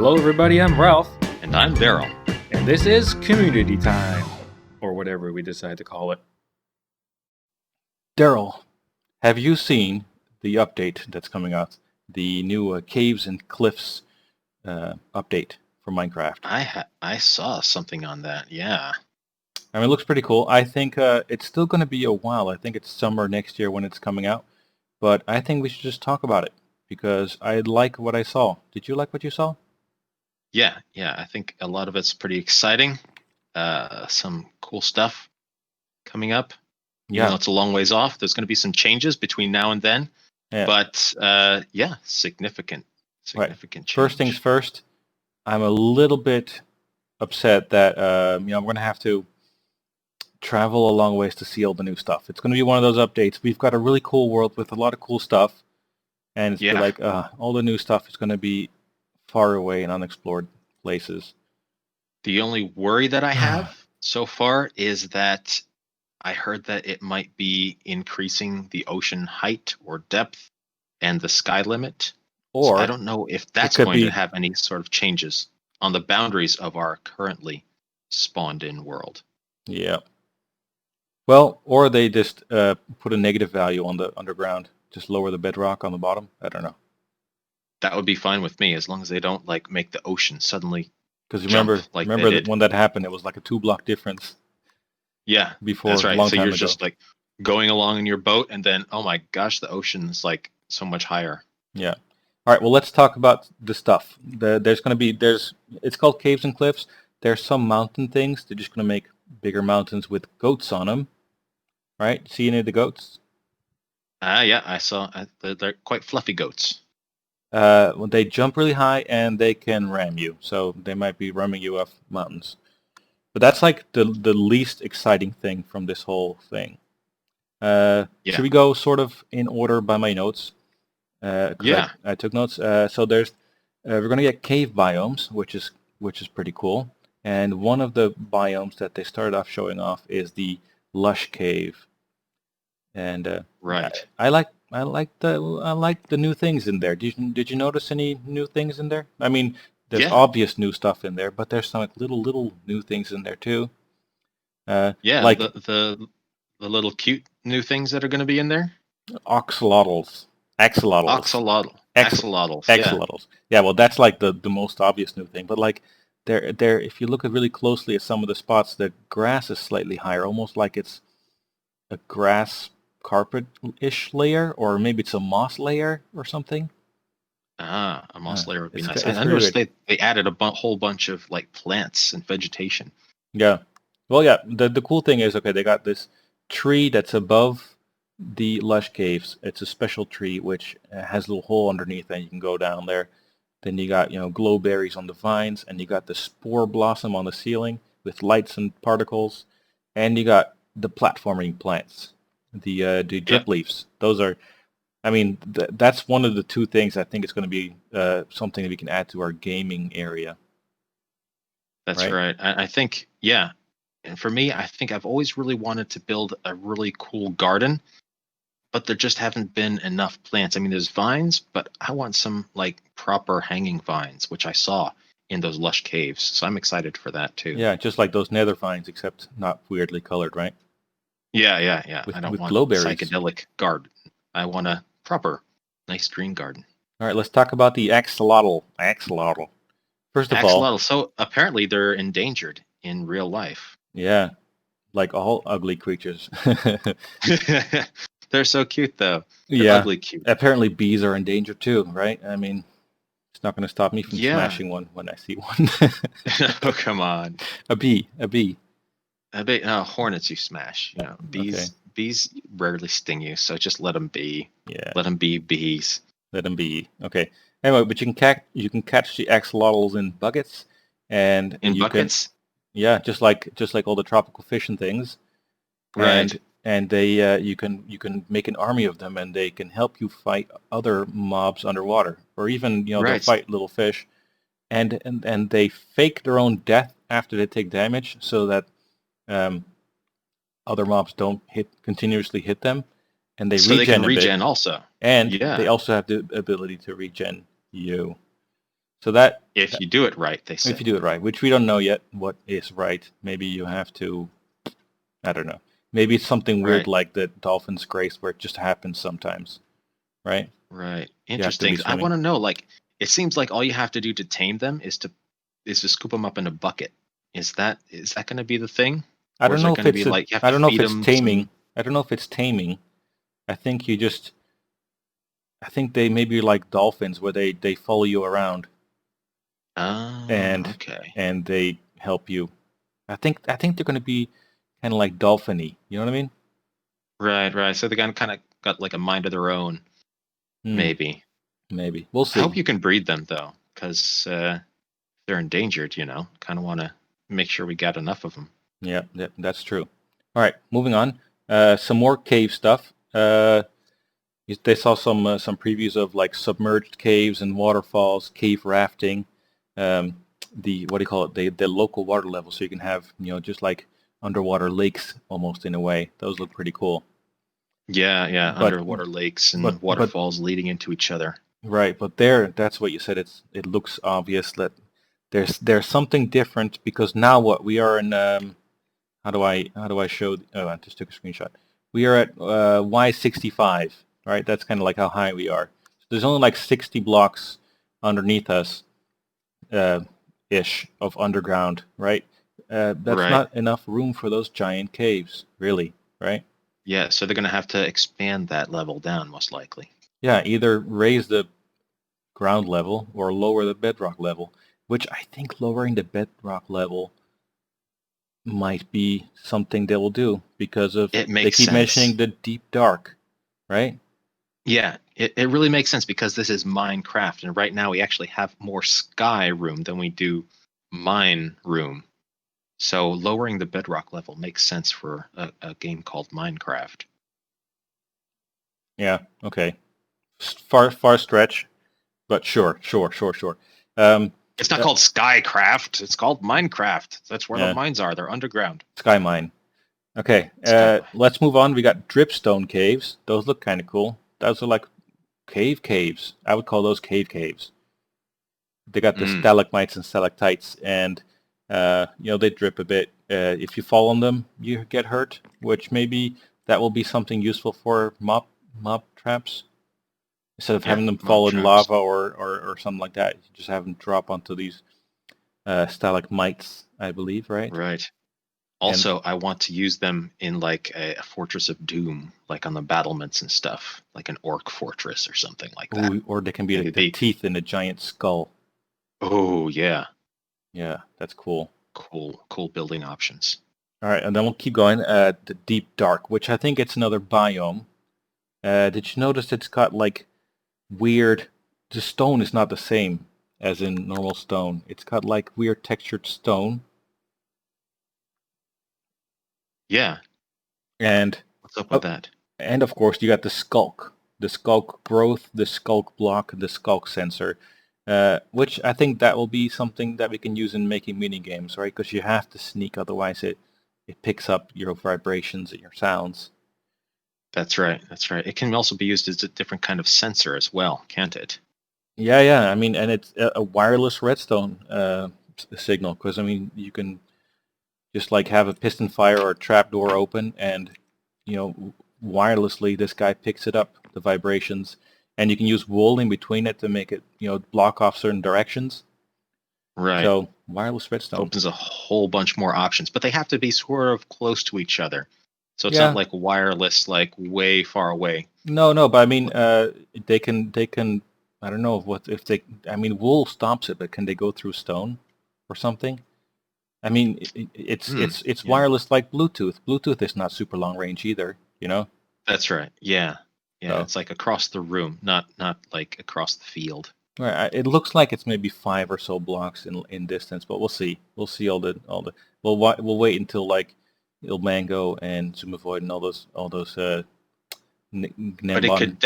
Hello everybody, I'm Ralph, And I'm Daryl. and this is Community Time, or whatever we decide to call it. Daryl, have you seen the update that's coming out? The new Caves and Cliffs update for Minecraft. I saw something on that, yeah. I mean, it looks pretty cool. I think it's still going to be a while. I think it's summer next year when it's coming out. But I think we should just talk about it, because I like what I saw. Did you like what you saw? Yeah, I think a lot of it's pretty exciting. Some cool stuff coming up. Even though Yeah. it's a long ways off, there's going to be some changes between now and then. Yeah. But yeah, significant Right. change. First things first, I'm a little bit upset that I'm going to have to travel a long ways to see all the new stuff. It's going to be one of those updates. We've got a really cool world with a lot of cool stuff, and it's Yeah. like all the new stuff is going to be far away in unexplored places. The only worry that I have so far is that I heard that it might be increasing the ocean height or depth and the sky limit. So I Or don't know if it that's could going to be, have any sort of changes on the boundaries of our currently spawned in world. yeah. Well, or they just put a negative value on the underground, just lower the bedrock on the bottom. I don't know. That would be fine with me as long as they don't like make the ocean suddenly Because jump like they remember that did. when that happened, it was like a 2 block difference Yeah, before that's a right. long So time you're ago. just like going along in your boat and then, oh my gosh, the ocean's like so much higher. Yeah. All right. Well, let's talk about the stuff. It's called Caves and Cliffs. There's some mountain things. They're just going to make bigger mountains with goats on them. Right? See any of the goats? Yeah, I saw. They're quite fluffy goats. Well, they jump really high and they can ram you. So they might be ramming you off mountains. But that's like the least exciting thing from this whole thing. Yeah. Should we go sort of in order by my notes? Because Yeah. I took notes. So we're going to get cave biomes, which is pretty cool. And one of the biomes that they started off showing off is the lush cave. And Right. I like the new things in there. Did you notice any new things in there? I mean, there's Yeah. obvious new stuff in there, but there's some like, little new things in there too. Yeah. Like The little cute new things that are going to be in there. axolotls, axolotls, Axolotls. Yeah. axolotls. Yeah, well, that's like the most obvious new thing. But like, if you look at really closely at some of the spots, the grass is slightly higher, almost like it's a grass carpet-ish layer, or maybe it's a moss layer or something. A moss layer would be It's nice. it's I very noticed weird. they added a whole bunch of like plants and vegetation. Yeah. Well, yeah. The cool thing is, okay, they got this tree that's above the lush caves. It's a special tree which has a little hole underneath, and you can go down there. Then you got glowberries on the vines, and you got the spore blossom on the ceiling with lights and particles, and you got the platforming plants, the Yeah, drip leaves. Those are, I mean, that's one of the two things I think is going to be something that we can add to our gaming area, that's right? right. I think, yeah. And for me, I think I've always really wanted to build a really cool garden, but there just haven't been enough plants. I mean, there's vines, but I want some like proper hanging vines, which I saw in those lush caves. So I'm excited for that too. Yeah, just like those nether vines, except not weirdly colored, right? Yeah. I don't With want glowberries. psychedelic garden. I want a proper, nice green garden. All right, let's talk about the axolotl. Axolotl. First of all, Axolotl. So apparently they're endangered in real life. yeah, like all ugly creatures. They're so cute though. They're Yeah, ugly cute. apparently bees are in danger too, right? I mean, it's not going to stop me from Yeah. smashing one when I see one. Oh, come on. A bee. I bet hornets you smash. Okay, Bees rarely sting you, so just let them be. yeah, Let them be bees. let them be. Okay. Anyway, but you can catch the axolotls in buckets, and In you can, buckets? yeah, just like all the tropical fish and things. Right. And they you can make an army of them, and they can help you fight other mobs underwater, or even they'll Right. fight little fish, and they fake their own death after they take damage, so that um, other mobs don't continuously hit them, and they So they can regen a bit, regen also. and they Yeah. also have the ability to regen you. So that, If you do it right, they say. if you do it right, which we don't know yet what is right. Maybe you have to, I don't know. Maybe it's something weird Right. like the dolphin's grace where it just happens sometimes, right? Right. You have to be Interesting. I swimming. want to know, like, it seems like all you have to do to tame them is to scoop them up in a bucket. Is that going to be the thing? I Or don't is know it if going to be it's a, like you have I to don't know if feed it's them taming. some? I don't know if it's taming. I think you just, I think they maybe like dolphins where they follow you around Oh, and okay. and they help you. I think they're going to be kind of like dolphiny. You know what I mean? Right, right. So they kind of got like a mind of their own, Hmm, maybe. maybe we'll I hope see. you can breed them though, because they're endangered. Kind of want to make sure we got enough of them. Yeah, that's true. All right, moving on. Some more cave stuff. They saw some previews of like submerged caves and waterfalls, cave rafting, um, the what do you call it? The local water level, so you can have just like underwater lakes almost in a way. Those look pretty cool. Yeah, yeah. But Underwater lakes but and but waterfalls leading into each other. right, but that's what you said. It looks obvious that there's something different because now what we are in. How do I show? Oh, I just took a screenshot. We are at Y65, right? That's kind of like how high we are. So there's only like 60 blocks underneath us, uh, ish, of underground, right? That's Right. not enough room for those giant caves, really, right? Yeah. So they're gonna have to expand that level down, most likely. Yeah, either raise the ground level or lower the bedrock level, which I think lowering the bedrock level might be something they will do because of It they makes keep sense. mentioning the deep dark, right? Yeah, it really makes sense because this is Minecraft, and right now we actually have more sky room than we do mine room. So lowering the bedrock level makes sense for a game called Minecraft. Yeah. Okay. Far stretch, but sure. Um, It's not uh, called Skycraft. It's called Minecraft. That's where the yeah. mines are. They're underground. Sky mine. Okay. Skymine. Let's move on. We got dripstone caves. Those look kind of cool. Those are like caves. I would call those caves. They got the Mm, stalagmites and stalactites, and they drip a bit. If you fall on them, you get hurt. Which maybe that will be something useful for mob traps. Instead of yeah, having them mob fall in traps. lava or something like that, you just have them drop onto these stalagmites, I believe, right? Right. And Also, I want to use them in like a Fortress of Doom, like on the battlements and stuff, like an orc fortress or something like that. ooh, or they can be Maybe the they. teeth in a giant skull. Oh yeah, Yeah, that's cool. cool building options. All right, and then we'll keep going. The deep dark, which I think it's another biome. Did you notice it's got like weird? The stone is not the same as in normal stone. It's got like weird textured stone, Yeah, and what's up with oh, that? and of course you got the skulk growth, the skulk block, the skulk sensor, which I think that will be something that we can use in making mini games, right? Because you have to sneak, otherwise it picks up your vibrations and your sounds. That's right. That's right. It can also be used as a different kind of sensor as well, can't it? Yeah. I mean, and it's a wireless redstone signal because I mean you can just like have a piston fire or a trap door open, and wirelessly this guy picks it up, the vibrations, and you can use wool in between it to make it block off certain directions. Right. So wireless redstone. Opens a whole bunch more options, but they have to be sort of close to each other. So it's not Yeah, like wireless, like way far away. no, but I mean, they can. I don't know what if they. I mean, wool stops it, but can they go through stone or something? I mean, it's Hmm. it's it's Yeah, wireless like Bluetooth. Bluetooth is not super long range either, you know. that's right. Yeah. Yeah. So It's like across the room, not like across the field. right, it looks like it's maybe 5 or so blocks in distance, but we'll see. We'll see all the. We'll wait until like Ilmango and Zoomovoid and all those But it Gnembon. could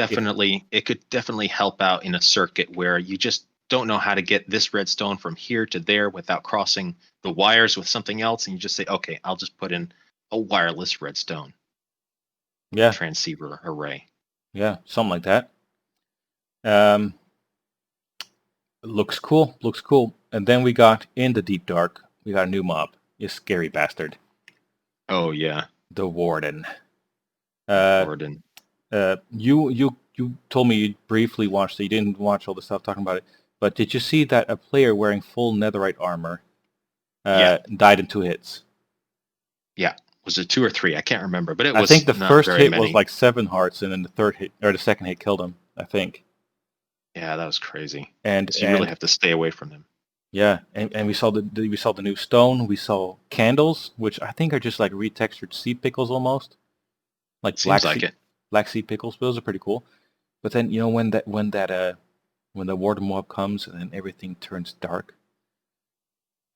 definitely help out in a circuit where you just don't know how to get this redstone from here to there without crossing the wires with something else, and you just say, okay, I'll just put in a wireless redstone Yeah, transceiver array. yeah, something like that. Um, Looks cool. Looks cool. And then we got in the deep dark. We got a new mob. You scary bastard. Oh yeah, The Warden. the Uh, Warden. you told me you briefly watched it. You didn't watch all the stuff talking about it. But did you see that a player wearing full netherite armor Yeah, died in 2 hits? yeah. Was it 2 or 3? I can't remember, but it I think was the not first very hit was many. like 7 hearts, and then the third hit or the second hit killed him. I think. Yeah, that was crazy. And So you really and have to stay away from them. yeah, and we saw the new stone. We saw candles, which I think are just like retextured sea pickles almost, like Seems like it. black sea pickles. Those are pretty cool. But then when the water mob comes and then everything turns dark.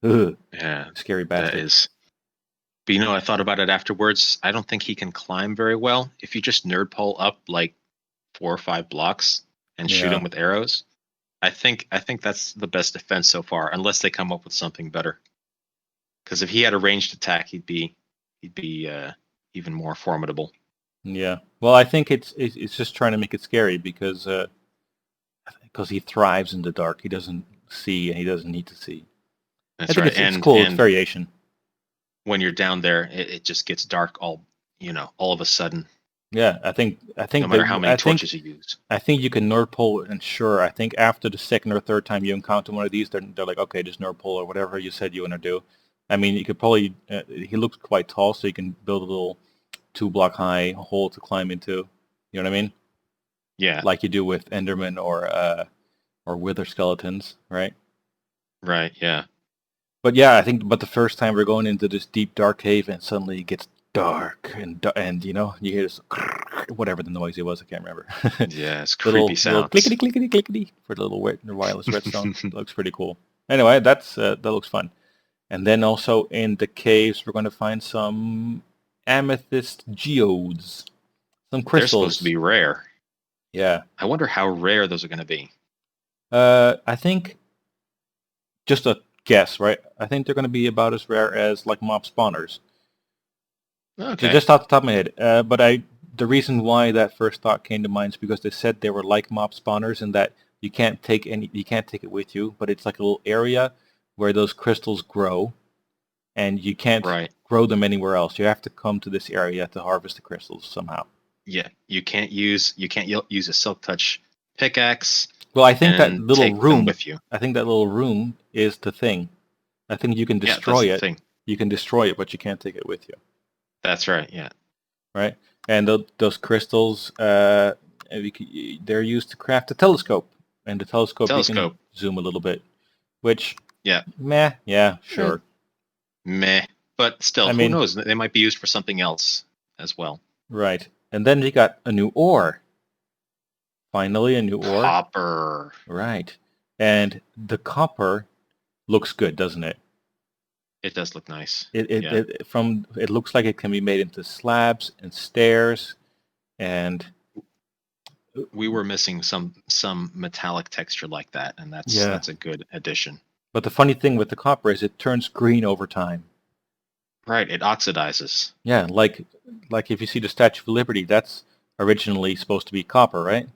Ugh, Yeah, scary that bastard. is. But I thought about it afterwards. I don't think he can climb very well. If you just nerd pole up like 4 or 5 blocks and shoot Yeah, him with arrows, I think that's the best defense so far, unless they come up with something better. Because if he had a ranged attack, he'd be even more formidable. yeah. Well, I think it's just trying to make it scary because he thrives in the dark. He doesn't see and he doesn't need to see. I That's think right. it's And cool. It's and variation. when you're down there, it just gets dark all of a sudden, Yeah, no matter how many torches you use. I think you can Nord Pole, and sure, I think after the second or third time you encounter one of these, they're like, okay, just Nord Pole or whatever you said you want to do. I mean, you could probably, he looks quite tall, so you can build a little 2 block high hole to climb into. You know what I mean? Yeah, Like you do with Enderman or Wither skeletons, right? right. Yeah, But yeah, but the first time we're going into this deep dark cave and suddenly it gets dark and you hear this whatever the noise it was, I can't remember. yeah. It's creepy little sounds. clickety clickety clickety for the little wireless redstone. It looks pretty cool. Anyway, that looks fun. And then also in the caves, we're going to find some amethyst geodes, some They're supposed to crystals. be rare. Yeah. I wonder how rare those are going to be. I think just a guess, right? I think they're going to be about as rare as like mob spawners. Okay. Just off the top of my head. The reason why that first thought came to mind is because they said they were like mob spawners and that you can't take it with you, but it's like a little area where those crystals grow, and you can't Right. grow them anywhere else. You have to come to this area to harvest the crystals somehow. Yeah. You can't use a silk touch pickaxe Well, I think and take them with you. that little room is the thing. I think you can Yeah, that's destroy the it. thing. You can destroy it, but you can't take it with you, That's right. Yeah. right? And those crystals, they're used to craft a telescope, and the telescope you can Telescope. zoom a little bit. Which, Yeah. meh, yeah, Eh, sure. meh. But still, I who mean, knows? They might be used for something else as well. right. And then we got a new ore. Finally, a new ore. Copper. Right. And the copper looks good, doesn't it? It does look nice. Yeah. It looks like it can be made into slabs and stairs and We were missing some metallic texture like that, and that's yeah. that's a good addition. But the funny thing with the copper is it turns green over time. Right. It oxidizes. Yeah, like if you see the Statue of Liberty, that's originally supposed to be copper, right?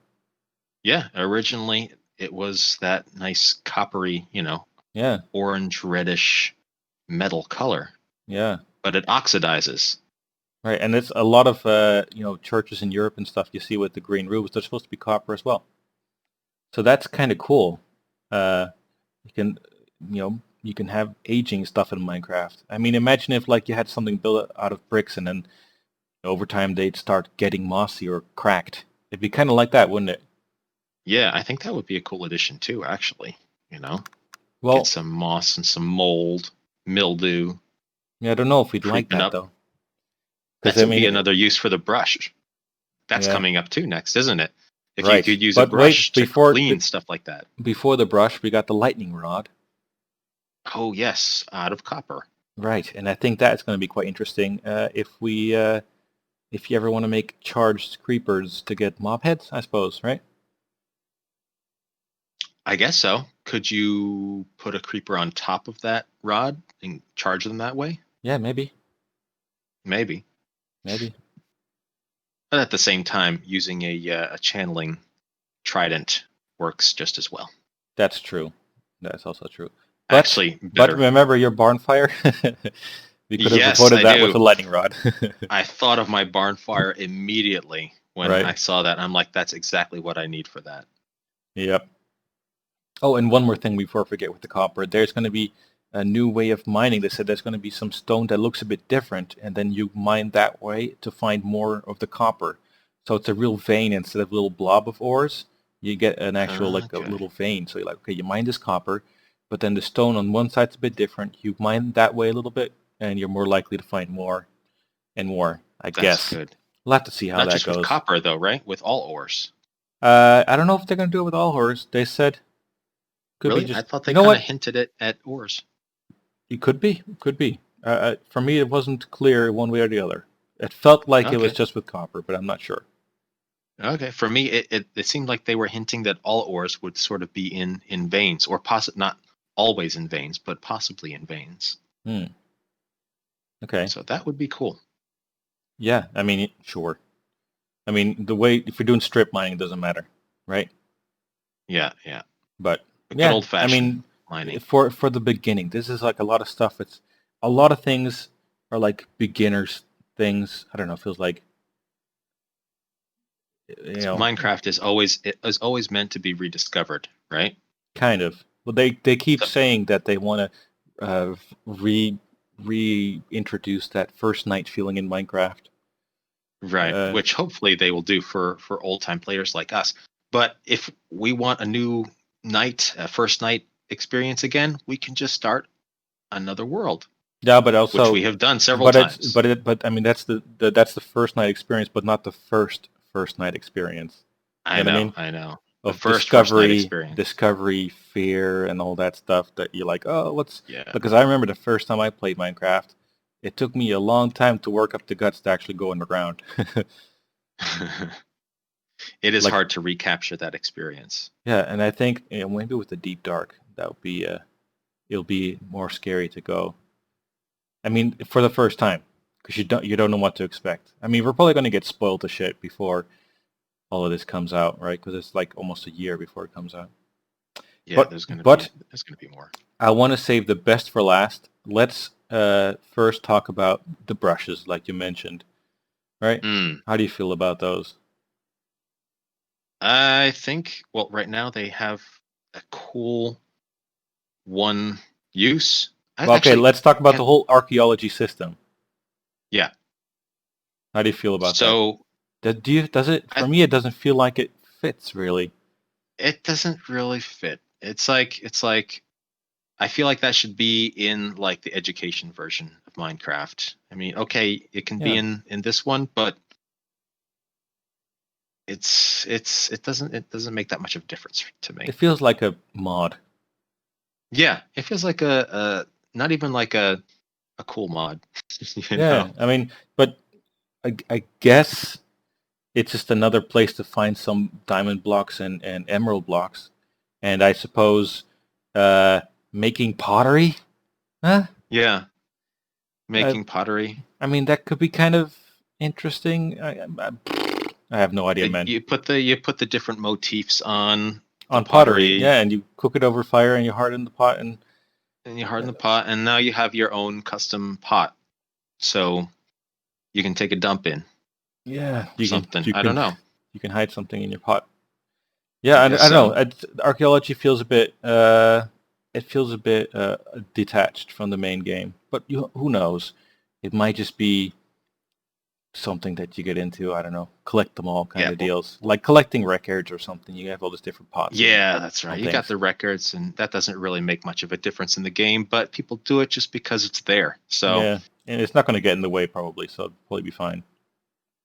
Yeah. Originally, it was that nice coppery, Yeah, orange reddish metal color, yeah. but it oxidizes. Right, and it's a lot of churches in Europe and stuff you see with the green roofs. They're supposed to be copper as well. So that's kind of cool. Uh, you can you can have aging stuff in Minecraft. I mean, imagine if like you had something built out of bricks and then over time they'd start getting mossy or cracked. It'd be kind of like that, wouldn't it? Yeah, I think that would be a cool addition too, actually. You know, get Well, some moss and some mold, mildew yeah, I don't know if we'd like creeping that up. though, because That I would mean, be another use for the brush. That's yeah, coming up too next, isn't it? If you right. could use a But wait, brush to clean stuff like that. before the brush, we got the lightning rod. Oh yes, out of copper. Right, and I think that's going to be quite interesting if you ever want to make charged creepers to get mob heads, I suppose, right? I guess so. Could you put a creeper on top of that rod and charge them that way? Yeah, maybe, Maybe. maybe. But at the same time, using a channeling trident works just as well. That's true. That's also true. Actually, But better. remember your barn fire? We could have Yes, avoided I that with do. a lightning rod. I thought of my barn fire immediately when Right. I saw that. I'm like, that's exactly what I need for that. Yep. Oh, and one more thing before I forget with the copper. There's going to be a new way of mining. They said there's going to be some stone that looks a bit different, and then you mine that way to find more of the copper. So it's a real vein instead of a little blob of ores. You get an actual like a Okay. little vein. So you're like, okay, you mine this copper, but then the stone on one side's a bit different. You mine that way a little bit, and you're more likely to find more and more, I That's guess. good. We'll have to see how Not that just with goes. copper, though, right? With all ores. I don't know if they're going to do it with all ores. They said could be Really? I just, thought you they know kind of what? hinted it at ores. It could be. Could be. For me, it wasn't clear one way or the other. It felt like it was Okay. just with copper, but I'm not sure. Okay. For me, it seemed like they were hinting that all ores would sort of be in veins, or not always in veins, but possibly in veins. Hmm. Okay. So that would be cool. Yeah. I mean, sure. I mean, the way if you're doing strip mining, it doesn't matter, right? Yeah, yeah. But A good yeah, old I fashioned mean, mining. for the beginning, this is like a lot of stuff. It's a lot of things are like beginners things. I don't know. It feels like you know, Minecraft it is always meant to be rediscovered, right? kind of. Well, they keep So, saying that they want to reintroduce that first night feeling in Minecraft. right, Uh, which hopefully they will do for old time players like us. But if we want a new a first night experience again, we can just start another world, yeah, but which also, we have done several times. but I mean that's the first night experience, but not the first night experience. You know what I mean? I know. The Of first night discovery, experience. fear, and all that stuff that you're like, oh, what's Yeah. because I remember the first time I played Minecraft, it took me a long time to work up the guts to actually go underground. It is Like, hard to recapture that experience. yeah, and I think maybe with the deep dark, that would be it'll be more scary to go. I mean, for the first time, because you don't know what to expect. I mean, we're probably going to get spoiled to shit before all of this comes out, right? Because it's like almost a year before it comes out. Yeah, But but there's gonna be more. I want to save the best for last. Let's first talk about the brushes, like you mentioned, right? Mm. How do you feel about those? I think well right now they have a cool one use. I Well, okay, actually let's talk about the can't whole archaeology system. yeah. How do you feel about that? So Does it? For I me, it doesn't feel like it fits really. it doesn't really fit. It's like I feel like that should be in like the education version of Minecraft. I mean, okay, it can be Yeah, in this one, but it doesn't make that much of a difference to me. it feels like a mod. Yeah, it feels like a not even like a cool mod, you know. Yeah, I mean, but I guess it's just another place to find some diamond blocks and emerald blocks. And I suppose uh, making pottery? Huh? Yeah, Uh, making pottery. I mean, that could be kind of interesting. I have no idea, man. You put the different motifs on the On pottery, pottery yeah, and you cook it over fire and you harden the pot, and and you harden the pot, and now you have your own custom pot. So you can take a dump in yeah, or something. I don't know. you can hide something in your pot. Yeah, I I guess don't know. so. Archaeology feels a bit it feels a bit detached from the main game, but who knows? It might just be something that you get into. I don't know, collect them all kind Yeah, of deals, like collecting records or something. You have all these different pots yeah, that's right. on You got things. the records, and that doesn't really make much of a difference in the game, but people do it just because it's there. So Yeah, and it's not going to get in the way probably, so it'll probably be fine.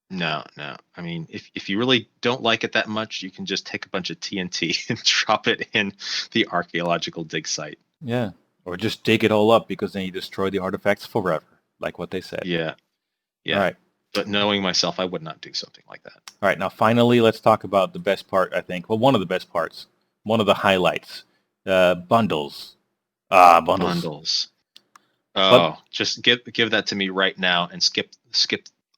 no, no. I mean, if you really don't like it that much, you can just take a bunch of TNT and drop it in the archaeological dig site. Yeah, or just dig it all up because then you destroy the artifacts forever, like what they said. Yeah, All yeah. right, But knowing myself, I would not do something like that. all right. Now, finally, let's talk about the best part. I think. Well, one of the best parts, one of the highlights. Bundles. Ah, bundles. Bundles. But Oh, just give that to me right now and skip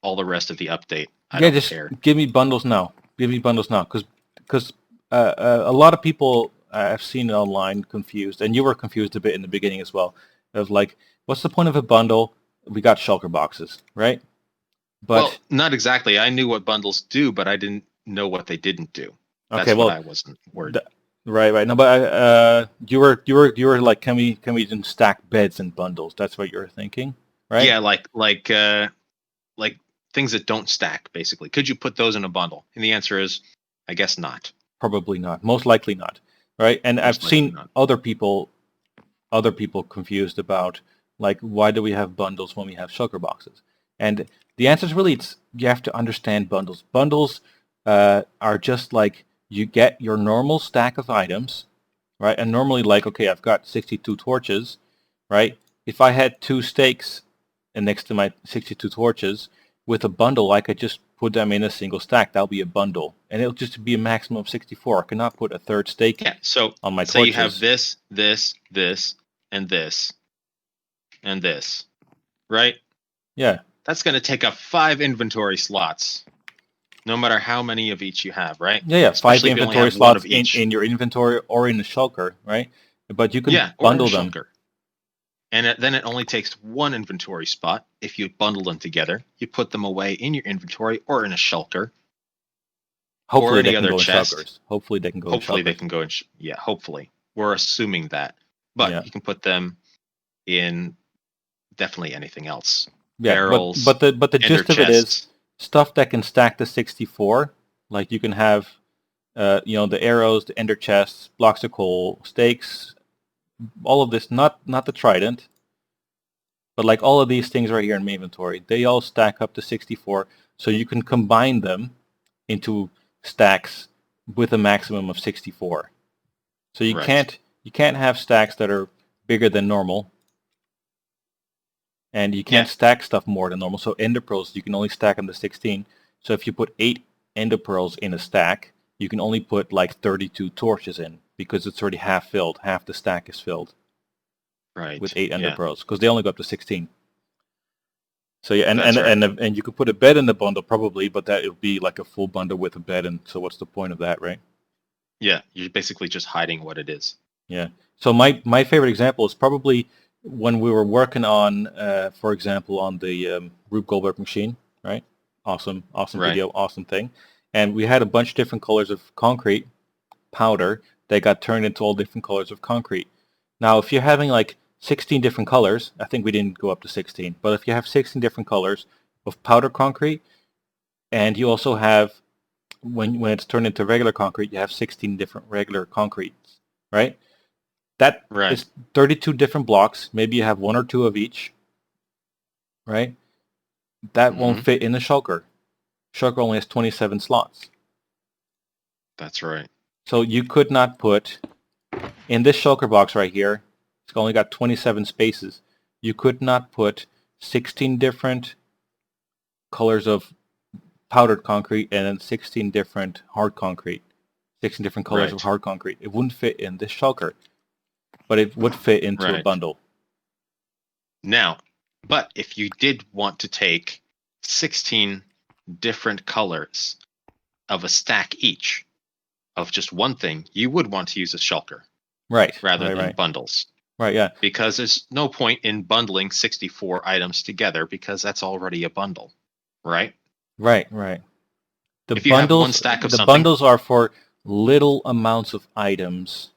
all the rest of the update. I yeah, don't just care. give me bundles now. Give me bundles now, because a lot of people. I've seen it online confused, and you were confused a bit in the beginning as well. Of like, what's the point of a bundle? We got shulker boxes, right? Well, But not exactly. I knew what bundles do, but I didn't know what they didn't do. okay, That's what well, I wasn't worried. right. No, but you were like, can we even stack beds in bundles? That's what you were thinking, right? Yeah, like things that don't stack, basically. Could you put those in a bundle? And the answer is, I guess not. Probably not. Most likely not, right? And I've Most likely seen not. other people confused about like why do we have bundles when we have shulker boxes? And the answer is really it's you have to understand bundles. Bundles are just like you get your normal stack of items, right? And normally like okay, I've got 62 torches, right? If I had 2 stakes and next to my 62 torches with a bundle, I could just put them in a single stack. That'll be a bundle, and it'll just be a maximum of 64. I cannot put a third stake Yeah. So on my say you have torches. this, and this, and this, right? Yeah. That's going to take up 5 inventory slots, no matter how many of each you have, right? Yeah. 5 Especially if you only inventory have one of slots each. in your inventory or in the shulker, right? But you can Yeah, or in a bundle them. shulker. And then it only takes 1 inventory spot. If you bundle them together, you put them away in your inventory or in a shulker. Hopefully or any they can other go in chest. shulkers. Hopefully they can go Hopefully in they shulkers. can go in. Yeah, hopefully. We're assuming that. But Yeah. you can put them in definitely anything else. Yeah, Barrels, but the ender gist of it is chests. stuff that can stack to 64. Like you can have, the arrows, the ender chests, blocks of coal, stakes, all of this. Not the trident, but like all of these things right here in my inventory, they all stack up to 64. So you can combine them into stacks with a maximum of 64. So you Right. can't have stacks that are bigger than normal. And you can't Yeah. stack stuff more than normal. So ender pearls, you can only stack them to 16. So if you put 8 ender pearls in a stack, you can only put like 32 torches in because it's already half filled. Half the stack is filled with Right. 8 ender Yeah. pearls because they only go up to 16. So yeah, and That's right. and you could put a bed in the bundle probably, but that would be like a full bundle with a bed. And so what's the point of that, right? Yeah. You're basically just hiding what it is. Yeah. So my favorite example is probably when we were working on, for example, on the Rube Goldberg machine, right? Awesome Right. video, awesome thing. And we had a bunch of different colors of concrete powder that got turned into all different colors of concrete. Now, if you're having like 16 different colors, I think we didn't go up to 16, but if you have 16 different colors of powder concrete, and you also have, when it's turned into regular concrete, you have 16 different regular concretes, right? That Right. is 32 different blocks. Maybe you have 1 or 2 of each, right? That won't fit in the shulker. Shulker only has 27 slots. That's right. So you could not put, in this shulker box right here, it's only got 27 spaces. You could not put 16 different colors of powdered concrete and then 16 different hard concrete. 16 different colors of hard concrete. It wouldn't fit in this shulker, but it would fit into a bundle. Now, but if you did want to take 16 different colors of a stack each of just one thing, you would want to use a shulker. Right. Rather than bundles. Right, yeah. Because there's no point in bundling 64 items together because that's already a bundle, right? Right. If you have one stack of the something, bundles are for little amounts of items.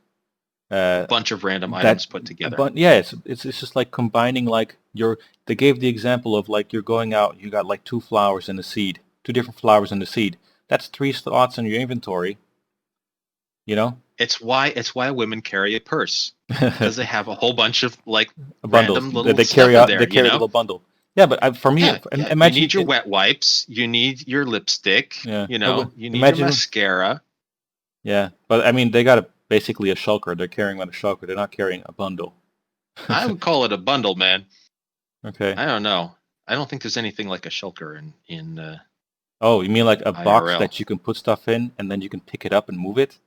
A bunch of random items put together. But yeah, it's just like combining like they gave the example of like you're going out, you got like 2 flowers and a seed, 2 different flowers and a seed. That's 3 slots in your inventory. You know? It's why women carry a purse because they have a whole bunch of like bundles. Random little They stuff carry in out. there, They carry a little bundle. Yeah, but for me, imagine you need your wet wipes, you need your lipstick, yeah. you need your mascara. Yeah, but I mean, they got basically a shulker. They're carrying on a shulker. They're not carrying a bundle. I would call it a bundle, man. Okay. I don't know. I don't think there's anything like a shulker in. Oh, you mean like a IRL. box that you can put stuff in and then you can pick it up and move it?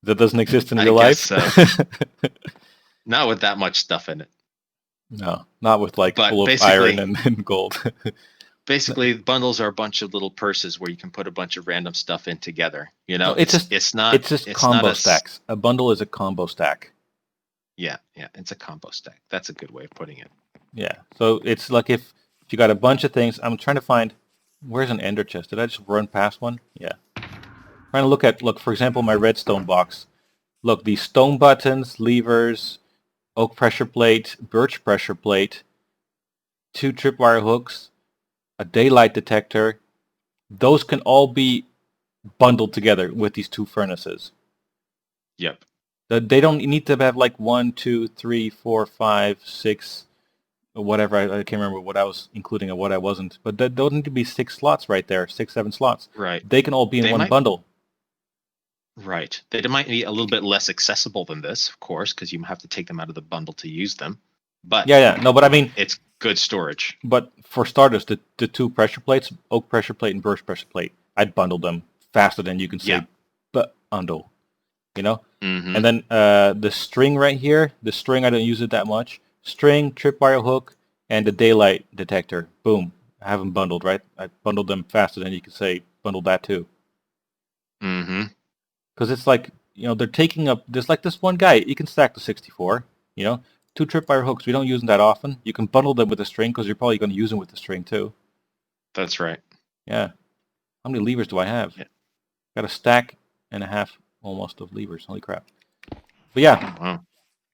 That doesn't exist in real life? So. Not with that much stuff in it. No, not with like full of iron and gold. Basically, bundles are a bunch of little purses where you can put a bunch of random stuff in together. You know, No, it's just it's not combo a stacks. A bundle is a combo stack. yeah, it's a combo stack. That's a good way of putting it. Yeah. So it's like if you got a bunch of things. I'm trying to find where's an ender chest. Did I just run past one? Yeah. Trying to look for example my redstone box. Look, these stone buttons, levers, oak pressure plate, birch pressure plate, 2 tripwire hooks, a daylight detector. Those can all be bundled together with these 2 furnaces. Yep. They don't need to have like 1, 2, 3, 4, 5, 6, or whatever. I can't remember what I was including and what I wasn't. But there don't need to be 6 slots right there, 6, 7 slots. Right. They can all be in one bundle. Right. They might be a little bit less accessible than this, of course, because you have to take them out of the bundle to use them. But yeah. No, but I mean, it's good storage. But for starters, the 2 pressure plates, oak pressure plate and birch pressure plate, I'd bundle them faster than you can say bundle. You know? Mm-hmm. And then the string right here, the string, I don't use it that much. String, tripwire hook, and the daylight detector. Boom. I have them bundled, right? I bundled them faster than you can say bundle that too. Mm-hmm. Because it's like, they're taking up, there's like this one guy, he can stack the 64, 2 tripwire hooks, we don't use them that often. You can bundle them with a string because you're probably going to use them with the string too. That's right. Yeah. How many levers do I have? Yeah. Got a stack and a half almost of levers. Holy crap. But yeah, wow.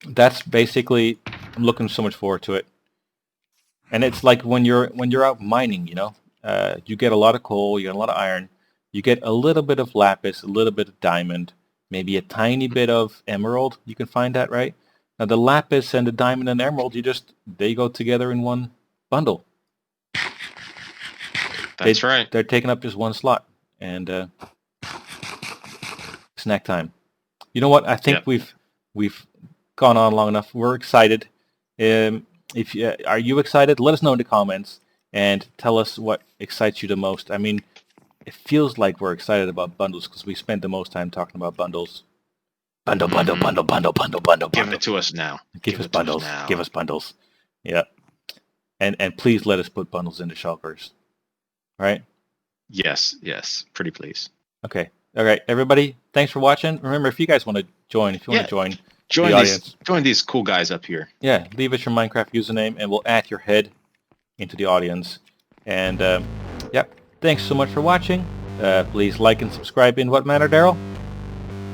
That's basically, I'm looking so much forward to it. And it's like when you're out mining, you get a lot of coal, you get a lot of iron, you get a little bit of lapis, a little bit of diamond, maybe a tiny bit of emerald. You can find that, right? Now the lapis and the diamond and the emerald, they go together in one bundle. That's right. They're taking up just one slot, and snack time. You know what? I think we've gone on long enough. We're excited. Are you excited? Let us know in the comments and tell us what excites you the most. I mean, it feels like we're excited about bundles because we spent the most time talking about bundles. Bundle. Give it to us now. Give us bundles. Give us bundles. Yeah. And please let us put bundles into shulkers. All right? Yes. Pretty please. Okay. All right, everybody. Thanks for watching. Remember, if you guys want to join, join these cool guys up here. Yeah, leave us your Minecraft username, and we'll add your head into the audience. And thanks so much for watching. Please like and subscribe in what manner, Daryl?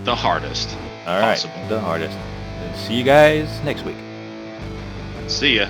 The hardest. All right, possible. The hardest. And see you guys next week. See ya.